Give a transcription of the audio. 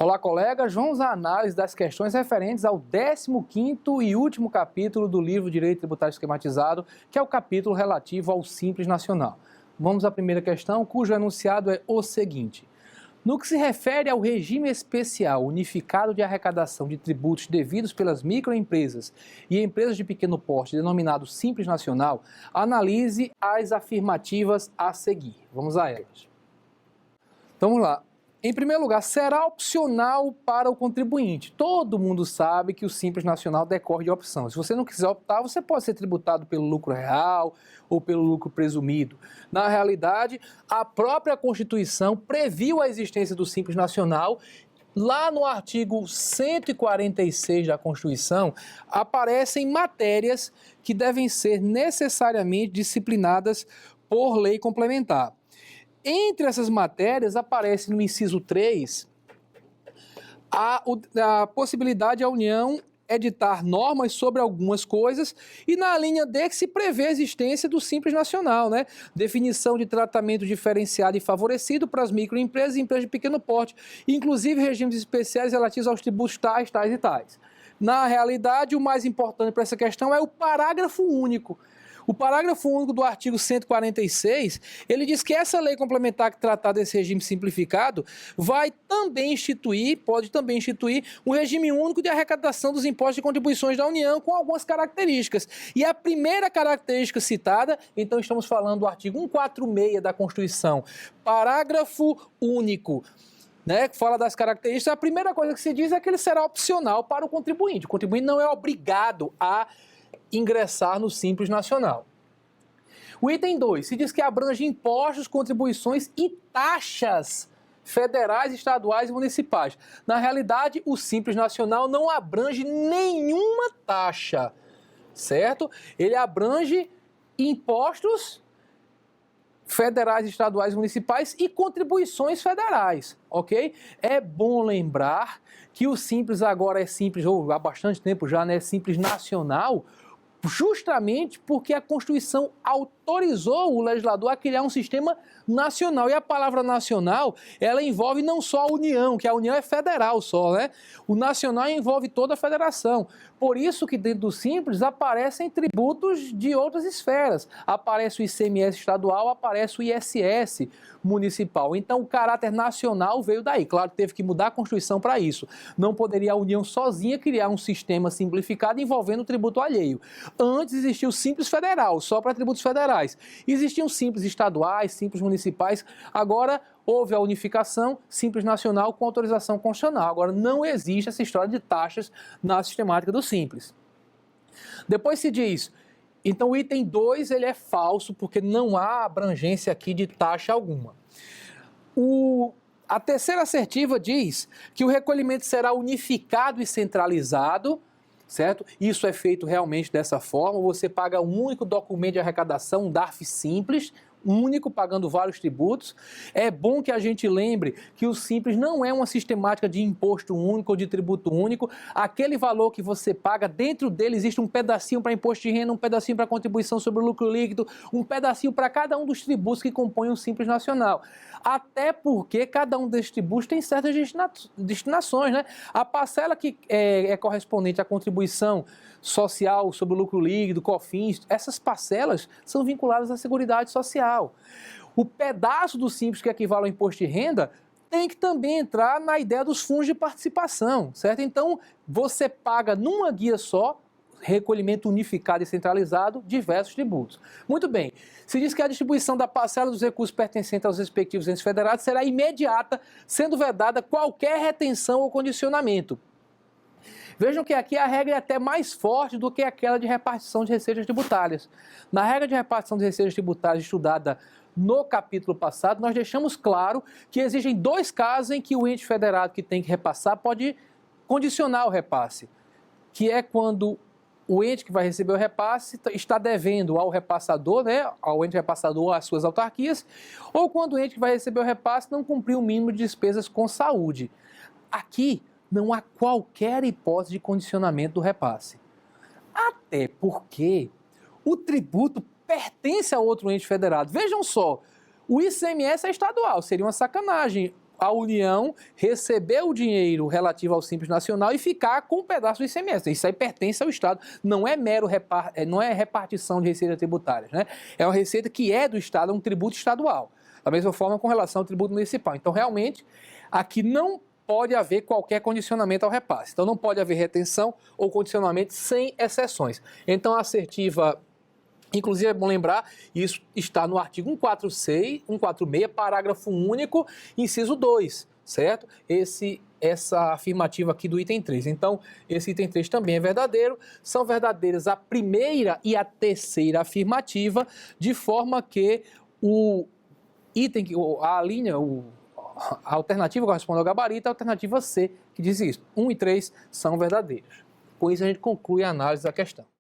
Olá, colegas, vamos à análise das questões referentes ao 15º e último capítulo do livro Direito Tributário Esquematizado, que é o capítulo relativo ao Simples Nacional. Vamos à primeira questão, cujo enunciado é o seguinte. No que se refere ao regime especial unificado de arrecadação de tributos devidos pelas microempresas e empresas de pequeno porte, denominado Simples Nacional, analise as afirmativas a seguir. Vamos a elas. Então, vamos lá. Em primeiro lugar, será opcional para o contribuinte. Todo mundo sabe que o Simples Nacional decorre de opção. Se você não quiser optar, você pode ser tributado pelo lucro real ou pelo lucro presumido. Na realidade, a própria Constituição previu a existência do Simples Nacional. Lá no artigo 146 da Constituição, aparecem matérias que devem ser necessariamente disciplinadas por lei complementar. Entre essas matérias, aparece no inciso 3 a possibilidade da União editar normas sobre algumas coisas e na linha D que se prevê a existência do Simples Nacional, né? Definição de tratamento diferenciado e favorecido para as microempresas e empresas de pequeno porte, inclusive regimes especiais relativos aos tributos tais e tais. Na realidade, o mais importante para essa questão é o parágrafo único. O parágrafo único do artigo 146, ele diz que essa lei complementar que tratar desse regime simplificado vai também pode também instituir um regime único de arrecadação dos impostos e contribuições da União com algumas características. E a primeira característica citada, então estamos falando do artigo 146 da Constituição, parágrafo único, né, que fala das características, a primeira coisa que se diz é que ele será opcional para o contribuinte. O contribuinte não é obrigado a ingressar no Simples Nacional. O item 2, se diz que abrange impostos, contribuições e taxas federais, estaduais e municipais. Na realidade, o Simples Nacional não abrange nenhuma taxa, certo? Ele abrange impostos federais, estaduais e municipais e contribuições federais, ok? É bom lembrar que o Simples agora é Simples, ou há bastante tempo já, né? Simples Nacional, justamente porque a Constituição autorizou o legislador a criar um sistema nacional. E a palavra nacional, ela envolve não só a União, que a União é federal só, né? O nacional envolve toda a federação. Por isso que dentro do Simples aparecem tributos de outras esferas. Aparece o ICMS estadual, aparece o ISS municipal. Então o caráter nacional veio daí. Claro que teve que mudar a Constituição para isso. Não poderia a União sozinha criar um sistema simplificado envolvendo o tributo alheio. Antes existia o Simples Federal, só para tributos federais. Existiam Simples estaduais, Simples municipais. Agora houve a unificação, Simples Nacional com autorização constitucional. Agora não existe essa história de taxas na sistemática do Simples. Depois se diz, então o item 2 ele é falso porque não há abrangência aqui de taxa alguma. A terceira assertiva diz que o recolhimento será unificado e centralizado, certo? Isso é feito realmente dessa forma, você paga um único documento de arrecadação, um DARF simples, único, pagando vários tributos. É bom que a gente lembre que o Simples não é uma sistemática de imposto único ou de tributo único. Aquele valor que você paga, dentro dele existe um pedacinho para imposto de renda, um pedacinho para contribuição sobre o lucro líquido, um pedacinho para cada um dos tributos que compõem o Simples Nacional. Até porque cada um desses tributos tem certas destinações, né? A parcela que é correspondente à contribuição social sobre o lucro líquido, COFINS, essas parcelas são vinculadas à Seguridade Social. O pedaço do Simples que equivale ao imposto de renda tem que também entrar na ideia dos fundos de participação, certo? Então, você paga numa guia só, recolhimento unificado e centralizado, diversos tributos. Muito bem, se diz que a distribuição da parcela dos recursos pertencentes aos respectivos entes federados será imediata, sendo vedada qualquer retenção ou condicionamento. Vejam que aqui a regra é até mais forte do que aquela de repartição de receitas tributárias. Na regra de repartição de receitas tributárias estudada no capítulo passado, nós deixamos claro que existem dois casos em que o ente federado que tem que repassar pode condicionar o repasse, que é quando o ente que vai receber o repasse está devendo ao repassador, né, ao ente repassador, às suas autarquias, ou quando o ente que vai receber o repasse não cumpriu o mínimo de despesas com saúde. Aqui não há qualquer hipótese de condicionamento do repasse. Até porque o tributo pertence a outro ente federado. Vejam só, o ICMS é estadual, seria uma sacanagem a União receber o dinheiro relativo ao Simples Nacional e ficar com um pedaço do ICMS. Isso aí pertence ao Estado. Não é não é repartição de receitas tributárias, né? É uma receita que é do Estado, é um tributo estadual. Da mesma forma com relação ao tributo municipal. Então, realmente, aqui não pode haver qualquer condicionamento ao repasse. Então, não pode haver retenção ou condicionamento sem exceções. Então, a assertiva, inclusive é bom lembrar, isso está no artigo 146, parágrafo único, inciso 2, certo? Essa afirmativa aqui do item 3. Então, esse item 3 também é verdadeiro. São verdadeiras a primeira e a terceira afirmativa, de forma que o item, a linha, a alternativa corresponde ao gabarito, a alternativa C, que diz isso. 1 e 3 são verdadeiros. Com isso, a gente conclui a análise da questão.